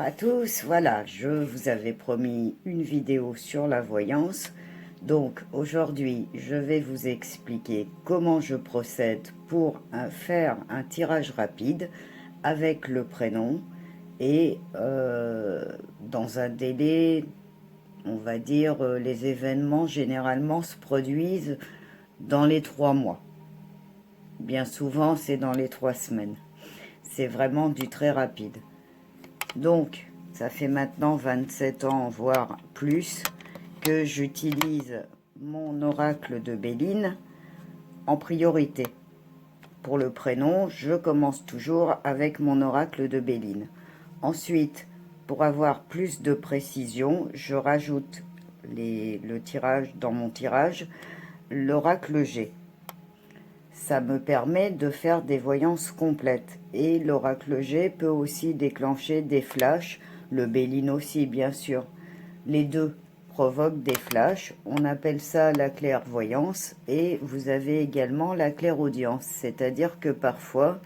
à tous, voilà, je vous avais promis une vidéo sur la voyance. Donc aujourd'hui, je vais vous expliquer comment je procède pour faire un tirage rapide avec le prénom et dans un délai, on va dire, les événements généralement se produisent dans les 3 mois. Bien souvent, c'est dans les 3 semaines. C'est vraiment du très rapide. Donc, ça fait maintenant 27 ans, voire plus, que j'utilise mon oracle de Béline en priorité. Pour le prénom, je commence toujours avec mon oracle de Béline. Ensuite, pour avoir plus de précision, je rajoute le tirage dans mon tirage, l'oracle G. Ça me permet de faire des voyances complètes. Et l'oracle G peut aussi déclencher des flashs, le Béline aussi bien sûr. Les deux provoquent des flashs, on appelle ça la clairvoyance. Et vous avez également la clairaudience, c'est-à-dire que parfois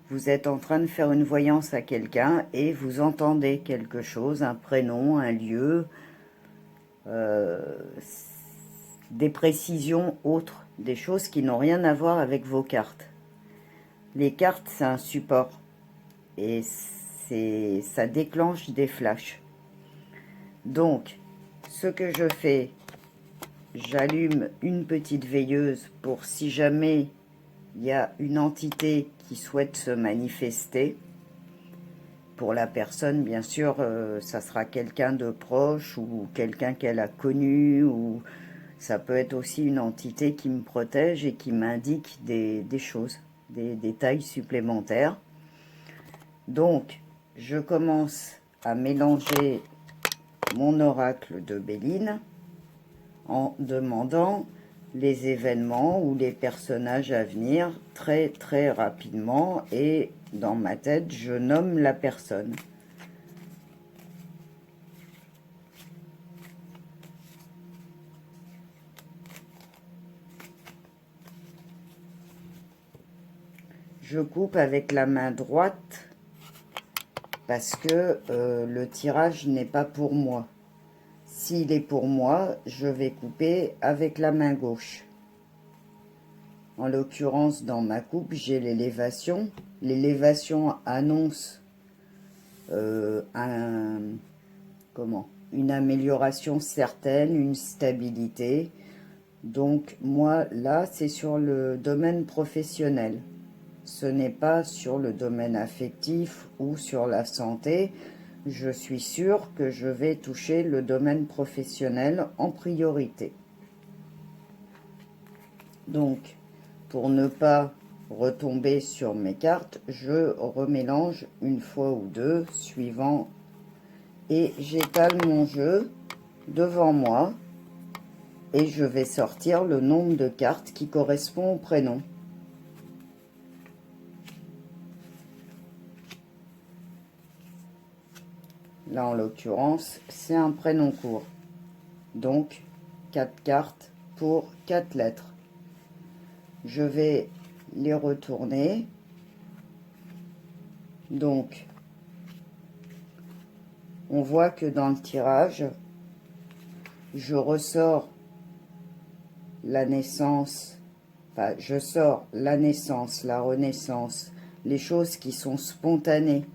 vous êtes en train de faire une voyance à quelqu'un et vous entendez quelque chose, un prénom, un lieu, des précisions autres, des choses qui n'ont rien à voir avec vos cartes. Les cartes, c'est un support et ça déclenche des flashs. Donc, ce que je fais, j'allume une petite veilleuse pour si jamais il y a une entité qui souhaite se manifester. Pour la personne, bien sûr, ça sera quelqu'un de proche ou quelqu'un qu'elle a connu, ou ça peut être aussi une entité qui me protège et qui m'indique des choses, des détails supplémentaires. Donc, je commence à mélanger mon oracle de Béline en demandant les événements ou les personnages à venir très très rapidement, et dans ma tête, je nomme la personne. Je coupe avec la main droite parce que le tirage n'est pas pour moi. S'il est pour moi, je vais couper avec la main gauche. En l'occurrence, dans ma coupe, j'ai l'élévation. L'élévation annonce une amélioration certaine, une stabilité. Donc moi, là, c'est sur le domaine professionnel. Ce n'est pas sur le domaine affectif ou sur la santé. Je suis sûre que je vais toucher le domaine professionnel en priorité. Donc, pour ne pas retomber sur mes cartes, je remélange une fois ou deux, suivant, et j'étale mon jeu devant moi et je vais sortir le nombre de cartes qui correspond au prénom. Là, en l'occurrence, c'est un prénom court. Donc, 4 cartes pour 4 lettres. Je vais les retourner. Donc, on voit que dans le tirage, je ressors la naissance, enfin, je sors la naissance, la renaissance, les choses qui sont spontanées,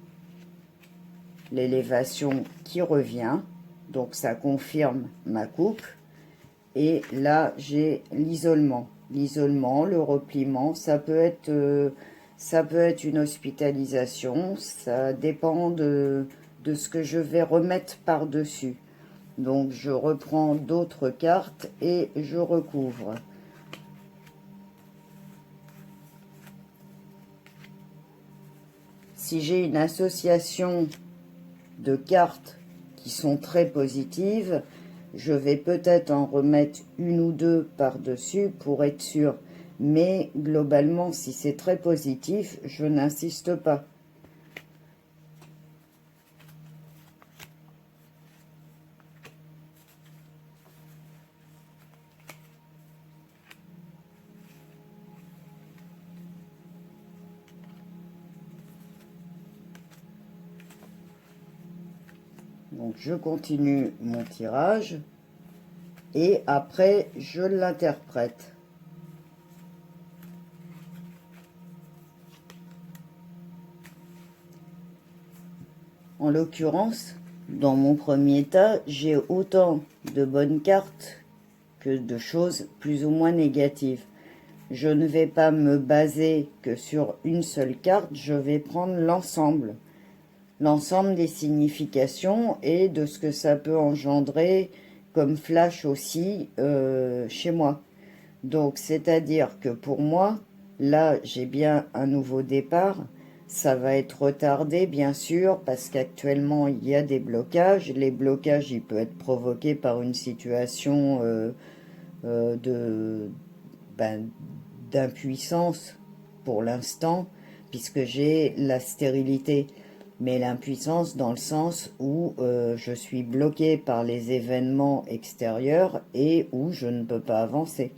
l'élévation qui revient, donc ça confirme ma coupe. Et là, j'ai l'isolement. L'isolement, le repliement, ça peut être une hospitalisation, ça dépend de ce que je vais remettre par-dessus. Donc, je reprends d'autres cartes et je recouvre. Si j'ai une association de cartes qui sont très positives, je vais peut-être en remettre une ou deux par-dessus pour être sûr. Mais globalement, si c'est très positif, je n'insiste pas. Donc je continue mon tirage et après je l'interprète. En l'occurrence, dans mon premier tas, j'ai autant de bonnes cartes que de choses plus ou moins négatives. Je ne vais pas me baser que sur une seule carte, je vais prendre l'ensemble. L'ensemble des significations et de ce que ça peut engendrer comme flash aussi chez moi. Donc, c'est-à-dire que pour moi, là, j'ai bien un nouveau départ. Ça va être retardé, bien sûr, parce qu'actuellement, il y a des blocages. Les blocages, ils peuvent être provoqués par une situation d'impuissance pour l'instant, puisque j'ai la stérilité. Mais l'impuissance dans le sens où je suis bloqué par les événements extérieurs et où je ne peux pas avancer.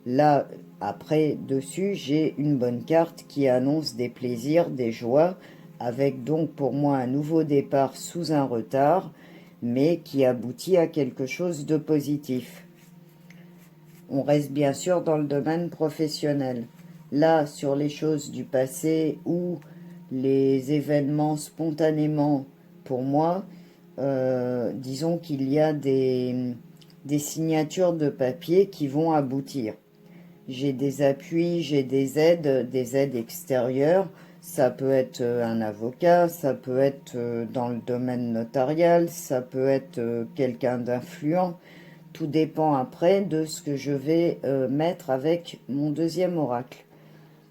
Là, après, dessus, j'ai une bonne carte qui annonce des plaisirs, des joies, avec donc pour moi un nouveau départ sous un retard, mais qui aboutit à quelque chose de positif. On reste bien sûr dans le domaine professionnel. Là, sur les choses du passé ou les événements spontanément, pour moi, disons qu'il y a des signatures de papier qui vont aboutir. J'ai des appuis, j'ai des aides extérieures. Ça peut être un avocat, ça peut être dans le domaine notarial, ça peut être quelqu'un d'influent. Tout dépend après de ce que je vais mettre avec mon deuxième oracle.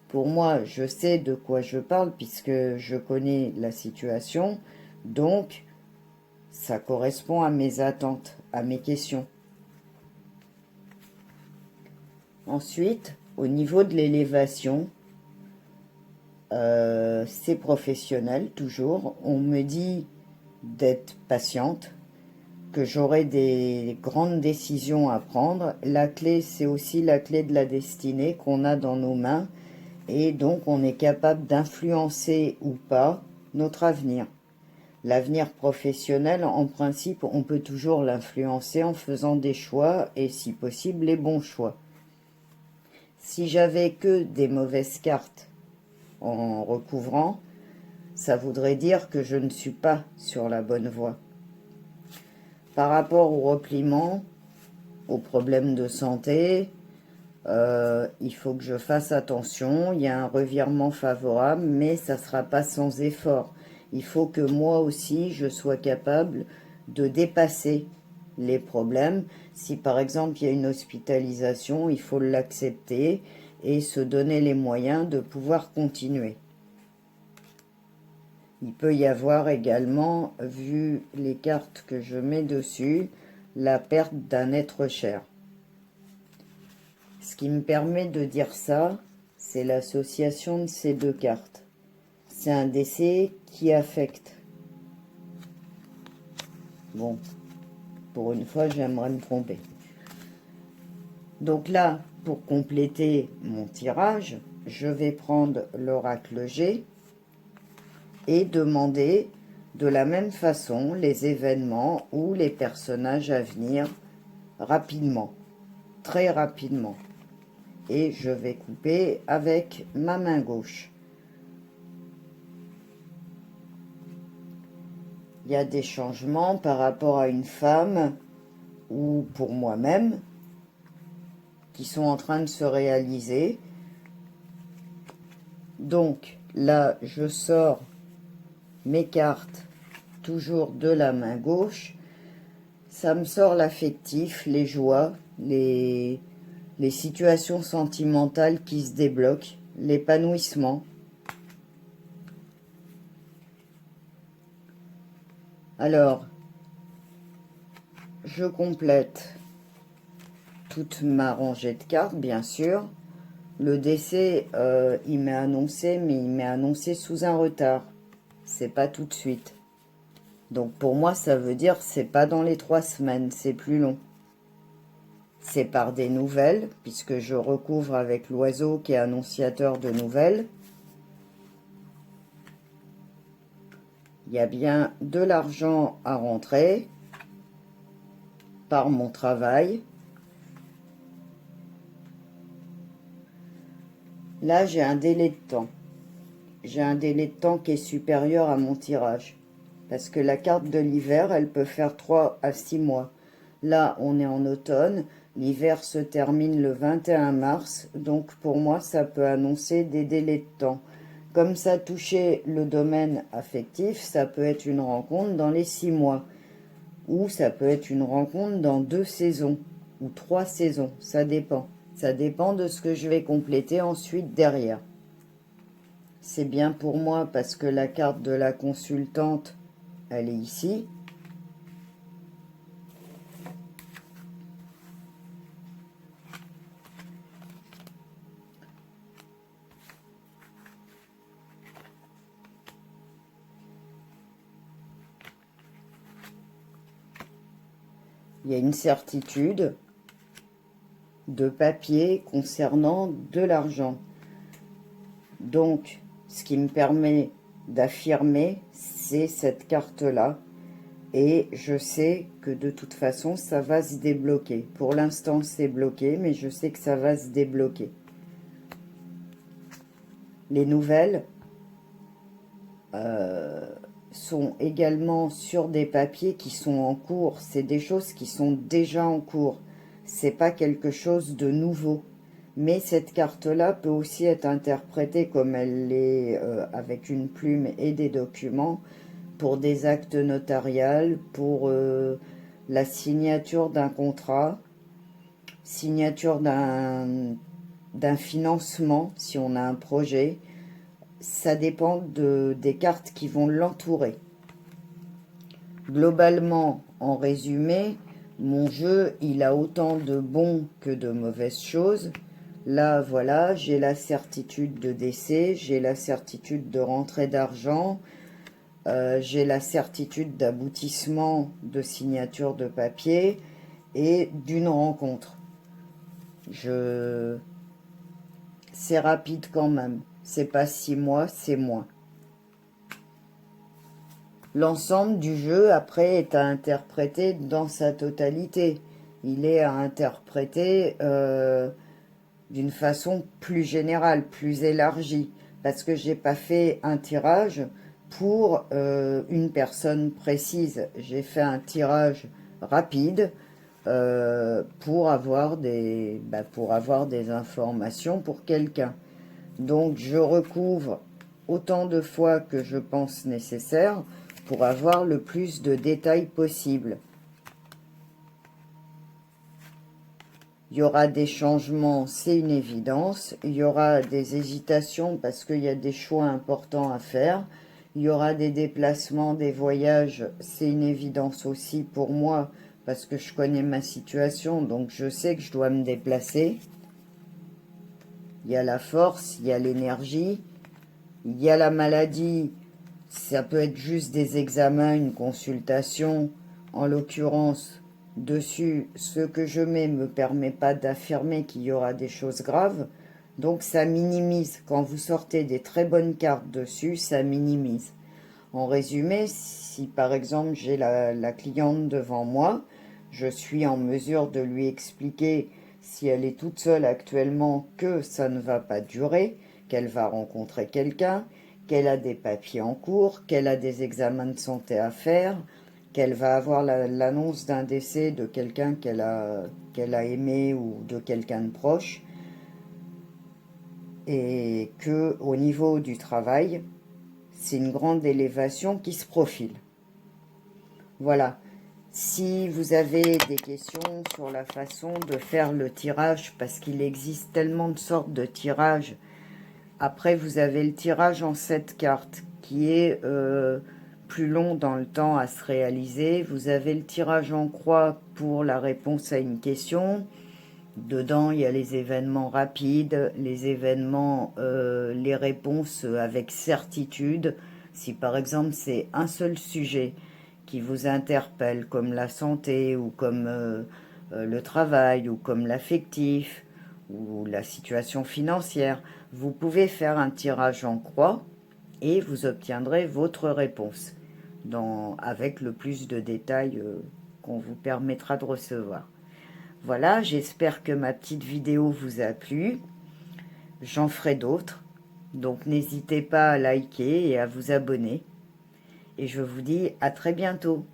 Pour moi, je sais de quoi je parle puisque je connais la situation. Donc, ça correspond à mes attentes, à mes questions. Ensuite, au niveau de l'élévation, c'est professionnel toujours. On me dit d'être patiente, que j'aurai des grandes décisions à prendre. La clé, c'est aussi la clé de la destinée qu'on a dans nos mains. Et donc, on est capable d'influencer ou pas notre avenir. L'avenir professionnel, en principe, on peut toujours l'influencer en faisant des choix et, si possible, les bons choix. Si j'avais que des mauvaises cartes en recouvrant, ça voudrait dire que je ne suis pas sur la bonne voie. Par rapport au repliement, aux problèmes de santé, il faut que je fasse attention. Il y a un revirement favorable, mais ça ne sera pas sans effort. Il faut que moi aussi, je sois capable de dépasser les problèmes. Si par exemple il y a une hospitalisation, il faut l'accepter et se donner les moyens de pouvoir continuer. Il peut y avoir également, vu les cartes que je mets dessus, la perte d'un être cher. Ce qui me permet de dire ça, c'est l'association de ces deux cartes. C'est un décès qui affecte. Bon, pour une fois, j'aimerais me tromper. Donc là, pour compléter mon tirage, je vais prendre l'oracle G et demander de la même façon les événements ou les personnages à venir rapidement, très rapidement. Et je vais couper avec ma main gauche. Il y a des changements par rapport à une femme ou pour moi-même qui sont en train de se réaliser. Donc là, je sors mes cartes toujours de la main gauche. Ça me sort l'affectif, les joies, les situations sentimentales qui se débloquent, l'épanouissement. Alors, je complète toute ma rangée de cartes, bien sûr. Le décès, il m'est annoncé, mais il m'est annoncé sous un retard. C'est pas tout de suite. Donc pour moi, ça veut dire c'est pas dans les 3 semaines, c'est plus long. C'est par des nouvelles, puisque je recouvre avec l'oiseau qui est annonciateur de nouvelles. Il y a bien de l'argent à rentrer par mon travail. Là, j'ai un délai de temps. J'ai un délai de temps qui est supérieur à mon tirage. Parce que la carte de l'hiver, elle peut faire 3 à 6 mois. Là, on est en automne. L'hiver se termine le 21 mars. Donc, pour moi, ça peut annoncer des délais de temps. Comme ça touchait le domaine affectif, ça peut être une rencontre dans les 6 mois. Ou ça peut être une rencontre dans 2 saisons. Ou 3 saisons. Ça dépend. Ça dépend de ce que je vais compléter ensuite derrière. C'est bien pour moi parce que la carte de la consultante, elle est ici. Il y a une certitude de papier concernant de l'argent. Donc, ce qui me permet d'affirmer, c'est cette carte-là. Et je sais que de toute façon, ça va se débloquer. Pour l'instant, c'est bloqué, mais je sais que ça va se débloquer. Les nouvelles sont également sur des papiers qui sont en cours. C'est des choses qui sont déjà en cours. C'est pas quelque chose de nouveau. Mais cette carte-là peut aussi être interprétée comme elle l'est avec une plume et des documents pour des actes notariales, pour la signature d'un contrat, signature d'un financement si on a un projet. Ça dépend des cartes qui vont l'entourer. Globalement, en résumé, mon jeu, il a autant de bons que de mauvaises choses. Là, voilà, j'ai la certitude de décès, j'ai la certitude de rentrée d'argent, j'ai la certitude d'aboutissement de signature de papier et d'une rencontre. C'est rapide quand même. C'est pas 6 mois, c'est moins. L'ensemble du jeu, après, est à interpréter dans sa totalité. Il est à interpréter d'une façon plus générale, plus élargie. Parce que j'ai pas fait un tirage pour une personne précise. J'ai fait un tirage rapide pour avoir des informations pour quelqu'un. Donc je recouvre autant de fois que je pense nécessaire pour avoir le plus de détails possible. Il y aura des changements, c'est une évidence. Il y aura des hésitations parce qu'il y a des choix importants à faire. Il y aura des déplacements, des voyages, c'est une évidence aussi pour moi parce que je connais ma situation, donc je sais que je dois me déplacer. Il y a la force, il y a l'énergie, il y a la maladie. Ça peut être juste des examens, une consultation. En l'occurrence, dessus, ce que je mets ne me permet pas d'affirmer qu'il y aura des choses graves. Donc ça minimise. Quand vous sortez des très bonnes cartes dessus, ça minimise. En résumé, si par exemple j'ai la cliente devant moi, je suis en mesure de lui expliquer, si elle est toute seule actuellement, que ça ne va pas durer, qu'elle va rencontrer quelqu'un, qu'elle a des papiers en cours, qu'elle a des examens de santé à faire, qu'elle va avoir l'annonce d'un décès de quelqu'un qu'elle a aimé ou de quelqu'un de proche, et que au niveau du travail, c'est une grande élévation qui se profile. Voilà. Si vous avez des questions sur la façon de faire le tirage, parce qu'il existe tellement de sortes de tirages, après vous avez le tirage en 7 cartes qui est plus long dans le temps à se réaliser. Vous avez le tirage en croix pour la réponse à une question. Dedans, il y a les événements rapides, les événements, les réponses avec certitude. Si par exemple c'est un seul sujet qui vous interpelle, comme la santé ou comme le travail ou comme l'affectif ou la situation financière, vous pouvez faire un tirage en croix et vous obtiendrez votre réponse. avec le plus de détails qu'on vous permettra de recevoir. Voilà, j'espère que ma petite vidéo vous a plu. J'en ferai d'autres, donc n'hésitez pas à liker et à vous abonner. Et je vous dis à très bientôt.